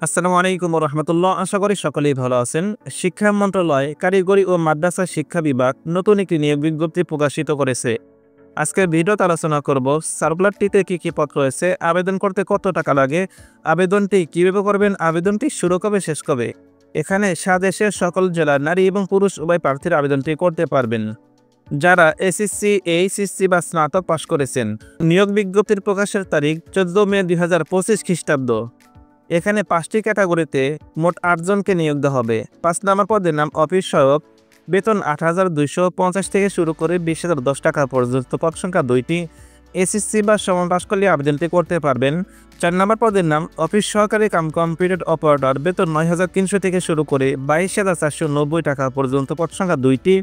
আসসালামু আলাইকুম রহমতুল্লাহ। আশা করি সকলেই ভালো আছেন। শিক্ষা মন্ত্রণালয় কারিগরি ও মাদ্রাসা শিক্ষা বিভাগ নতুন একটি নিয়োগ বিজ্ঞপ্তি প্রকাশিত করেছে। আজকের ভিডিওতে আলোচনা করব সার্কুলারটিতে কি কি পদ রয়েছে, আবেদন করতে কত টাকা লাগে, আবেদনটি কিভাবে করবেন, আবেদনটি শুরু কবে শেষ কবে। এখানে স্বদেশের সকল জেলার নারী এবং পুরুষ উভয় প্রার্থীরা আবেদনটি করতে পারবেন। যারা এসএসসি, এইচএসসি বা স্নাতক পাশ করেছেন। নিয়োগ বিজ্ঞপ্তির প্রকাশের তারিখ 14 মে 2025 খ্রিস্টাব্দ। এখানে 5টি ক্যাটাগরিতে মোট 8 জনকে নিয়োগ দেওয়া হবে। 5 নম্বর পদের নাম অফিস সহায়ক, বেতন 8,250 থেকে শুরু করে 20,010 টাকা পর্যন্ত, পদ সংখ্যা 2টি। এসএসসি বা সমান পাশ করলে আবেদনটি করতে পারবেন। 4 নম্বর পদের নাম অফিস সহকারী কাম কম্পিউটার অপারেটর, বেতন 9,300 থেকে শুরু করে 22,490 টাকা পর্যন্ত, পদ সংখ্যা 2টি।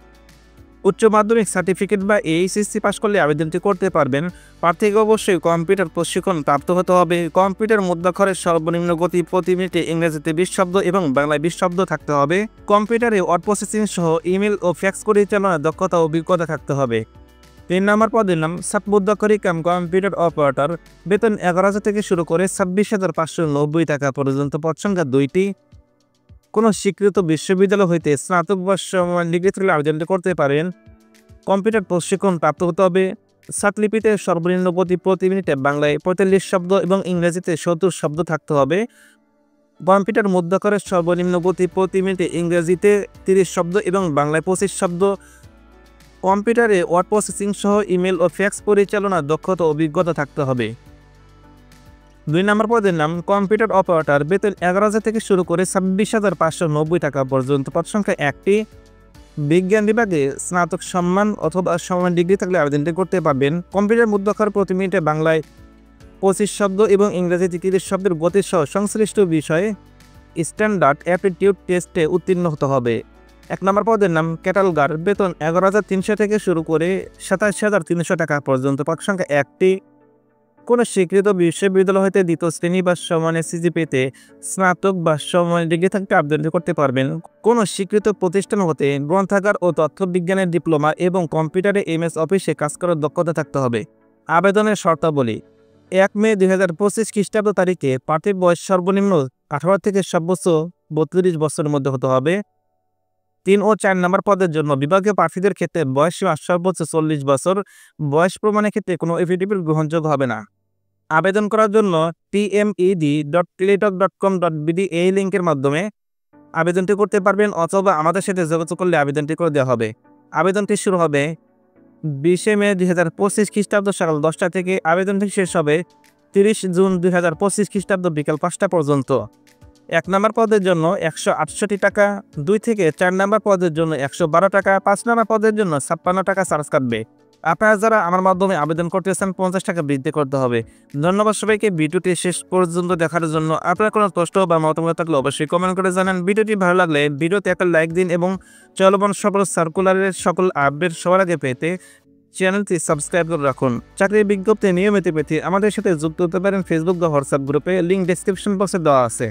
উচ্চ মাধ্যমিক সার্টিফিকেট বা এইচএসসি পাশ করলে আবেদনটি করতে পারবেন। প্রার্থীকে অবশ্যই কম্পিউটার প্রশিক্ষণ প্রাপ্ত হতে হবে। কম্পিউটার মুদ্রাক্ষরের সর্বনিম্ন গতি প্রতি মিনিটে ইংরেজিতে 20 শব্দ এবং বাংলায় 20 শব্দ থাকতে হবে। কম্পিউটারে ওয়ার্ড প্রসেসিং সহ ইমেল ও ফ্যাক্স পরিচালনার দক্ষতা ও অভিজ্ঞতা থাকতে হবে। 3 নম্বর পদের নাম সাব মুদ্রাক্ষরী কাম কম্পিউটার অপারেটর, বেতন 11,000 থেকে শুরু করে 26,590 টাকা পর্যন্ত, পদ সংখ্যা 2টি। কোনো স্বীকৃত বিশ্ববিদ্যালয় হইতে স্নাতক বা সমান ডিগ্রি থাকলে আবেদনটি করতে পারেন। কম্পিউটার প্রশিক্ষণ প্রাপ্ত হতে হবে। সাতলিপিতে সর্বনিম্ন গতি প্রতি মিনিটে বাংলায় 45 শব্দ এবং ইংরেজিতে 70 শব্দ থাকতে হবে। কম্পিউটার মুদ্রাক্ষরের সর্বনিম্ন গতি প্রতি মিনিটে ইংরেজিতে 30 শব্দ এবং বাংলায় 25 শব্দ। কম্পিউটারে ওয়ার্ড প্রসেসিং সহ ইমেল ও ফ্যাক্স পরিচালনার দক্ষতা ও অভিজ্ঞতা থাকতে হবে। 2 নম্বর পদের নাম কম্পিউটার অপারেটর, বেতন 11,000 থেকে শুরু করে 26,590 টাকা পর্যন্ত, পদ সংখ্যা 1টি। বিজ্ঞান বিভাগে স্নাতক সম্মান অথবা সমান ডিগ্রি থাকলে আবেদনটি করতে পারবেন। কম্পিউটার মুদ্রাক্ষর প্রতি মিনিটে বাংলায় 25 শব্দ এবং ইংরেজিতে 30 শব্দের গতি সহ সংশ্লিষ্ট বিষয়ে স্ট্যান্ডার্ড অ্যাপটিটিউড টেস্টে উত্তীর্ণ হতে হবে। 1 নম্বর পদের নাম ক্যাটালগার, বেতন 11,300 থেকে শুরু করে 27,300 টাকা পর্যন্ত, পদ সংখ্যা 1টি। কোনো স্বীকৃত বিশ্ববিদ্যালয় হতে দ্বিতীয় শ্রেণী বা সমানের সিজিপিএতে স্নাতক বা সমান ডিগ্রি থাকতে আবেদন করতে পারবেন। কোনো স্বীকৃত প্রতিষ্ঠান হতে গ্রন্থাগার ও তথ্য বিজ্ঞানের ডিপ্লোমা এবং কম্পিউটারে এমএস অফিসে কাজ করার দক্ষতা থাকতে হবে। আবেদনের শর্তাবলী: 1 মে 2025 খ্রিস্টাব্দ তারিখে প্রার্থীর বয়স সর্বনিম্ন 18 থেকে সর্বোচ্চ 32 বছরের মধ্যে হতে হবে। 3 ও 4 নম্বর পদের জন্য বিভাগীয় প্রার্থীদের ক্ষেত্রে বয়সসীমা সর্বোচ্চ 40 বছর। বয়স প্রমাণের ক্ষেত্রে কোনো এফিডেভিট গ্রহণযোগ্য হবে না। আবেদন করার জন্য tmed.teletalk.com.bd এই লিঙ্কের মাধ্যমে আবেদনটি করতে পারবেন অথবা আমাদের সাথে যোগাযোগ করলে আবেদনটি করে দেওয়া হবে। আবেদনটি শুরু হবে 20 মে 2025 খ্রিস্টাব্দ সকাল 10টা থেকে। আবেদনটি শেষ হবে 30 জুন 2025 খ্রিস্টাব্দ বিকাল 5টা পর্যন্ত। 1 নম্বর পদের জন্য 168 টাকা, 2 থেকে 4 নম্বর পদের জন্য 112 টাকা, 5 নম্বর পদের জন্য 56 টাকা চার্জ কাটবে। আপনারা যারা আমার মাধ্যমে আবেদন করতে চান 50 টাকা বৃদ্ধি করতে হবে। ধন্যবাদ সবাইকে ভিডিওটি শেষ পর্যন্ত দেখার জন্য। আপনার কোনো প্রশ্ন বা মতামত থাকলে অবশ্যই কমেন্ট করে জানান। ভিডিওটি ভালো লাগলে ভিডিওতে একটা লাইক দিন এবং চলমান সকল সার্কুলারের সকল আপডেট সবার আগে পেতে চ্যানেলটি সাবস্ক্রাইব করে রাখুন। চাকরির বিজ্ঞপ্তি নিয়মিত পেতে আমাদের সাথে যুক্ত হতে পারেন ফেসবুক বা হোয়াটসঅ্যাপ গ্রুপে, লিঙ্ক ডেসক্রিপশন বক্সে দেওয়া আছে।